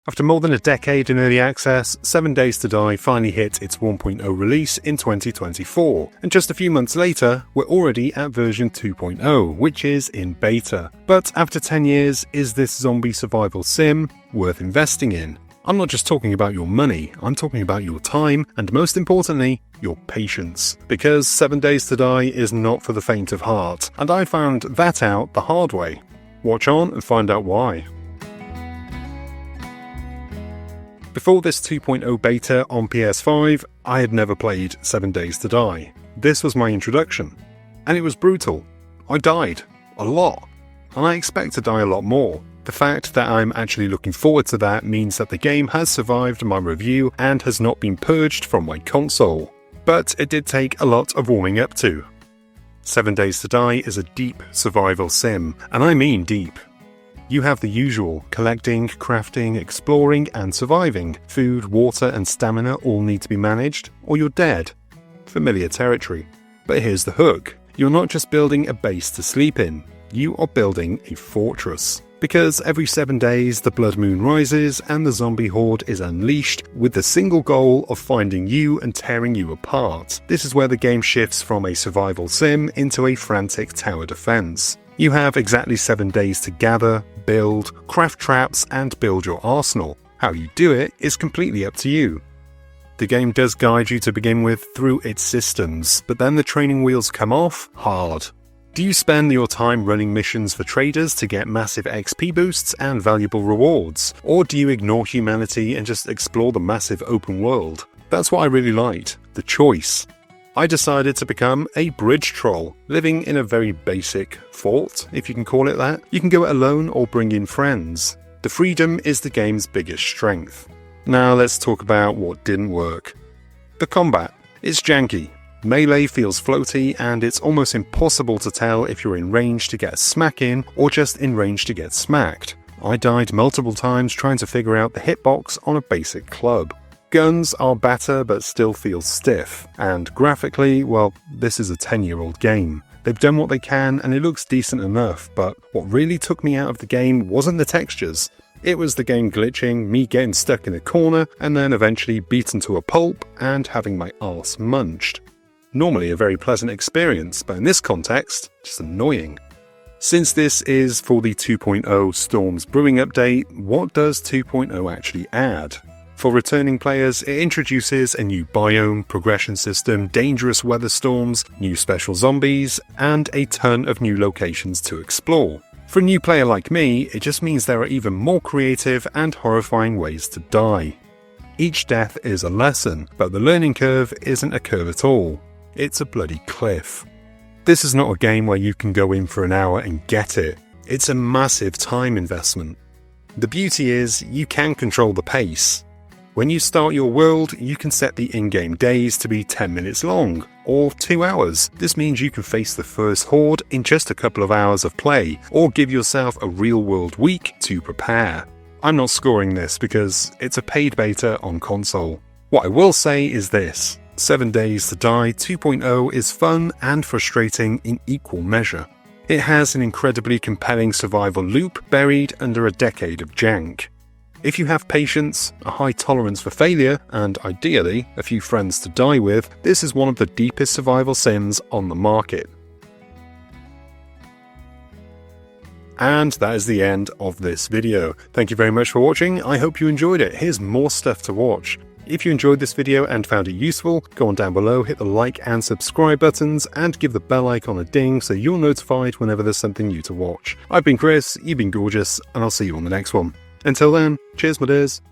After more than a decade in early access, 7 Days to Die finally hit its 1.0 release in 2024, and just a few months later, we're already at version 2.0, which is in beta. But after 10 years, is this zombie survival sim worth investing in? I'm not just talking about your money, I'm talking about your time, and most importantly, your patience. Because 7 Days to Die is not for the faint of heart, and I found that out the hard way. Watch on and find out why. Before this 2.0 beta on PS5, I had never played 7 Days to Die. This was my introduction, and it was brutal. I died. A lot. And I expect to die a lot more. The fact that I'm actually looking forward to that means that the game has survived my review and has not been purged from my console. But it did take a lot of warming up to. 7 Days to Die is a deep survival sim, and I mean deep. You have the usual: collecting, crafting, exploring, and surviving. Food, water, and stamina all need to be managed, or you're dead. Familiar territory. But here's the hook. You're not just building a base to sleep in, you are building a fortress. Because every 7 days the Blood Moon rises and the zombie horde is unleashed with the single goal of finding you and tearing you apart. This is where the game shifts from a survival sim into a frantic tower defense. You have exactly 7 days to gather, build, craft traps, and build your arsenal. How you do it is completely up to you. The game does guide you to begin with through its systems, but then the training wheels come off hard. Do you spend your time running missions for traders to get massive XP boosts and valuable rewards? Or do you ignore humanity and just explore the massive open world? That's what I really liked, the choice. I decided to become a bridge troll, living in a very basic fort, if you can call it that. You can go it alone or bring in friends. The freedom is the game's biggest strength. Now let's talk about what didn't work. The combat. It's janky. Melee feels floaty, and it's almost impossible to tell if you're in range to get a smack in or just in range to get smacked. I died multiple times trying to figure out the hitbox on a basic club. Guns are better but still feel stiff, and graphically, well, this is a 10-year-old game. They've done what they can and it looks decent enough, but what really took me out of the game wasn't the textures. It was the game glitching, me getting stuck in a corner, and then eventually beaten to a pulp and having my arse munched. Normally a very pleasant experience, but in this context, just annoying. Since this is for the 2.0 Storms Brewing update, what does 2.0 actually add? For returning players, it introduces a new biome, progression system, dangerous weather storms, new special zombies, and a ton of new locations to explore. For a new player like me, it just means there are even more creative and horrifying ways to die. Each death is a lesson, but the learning curve isn't a curve at all. It's a bloody cliff. This is not a game where you can go in for an hour and get it. It's a massive time investment. The beauty is, you can control the pace. When you start your world, you can set the in-game days to be 10 minutes long, or 2 hours. This means you can face the first horde in just a couple of hours of play, or give yourself a real-world week to prepare. I'm not scoring this because it's a paid beta on console. What I will say is this: 7 Days to Die 2.0 is fun and frustrating in equal measure. It has an incredibly compelling survival loop buried under a decade of jank. If you have patience, a high tolerance for failure, and ideally a few friends to die with, this is one of the deepest survival sims on the market. And that is the end of this video. Thank you very much for watching. I hope you enjoyed it. Here's more stuff to watch. If you enjoyed this video and found it useful, go on down below, hit the like and subscribe buttons, and give the bell icon a ding so you're notified whenever there's something new to watch. I've been Chris, you've been gorgeous, and I'll see you on the next one. Until then, cheers my dears.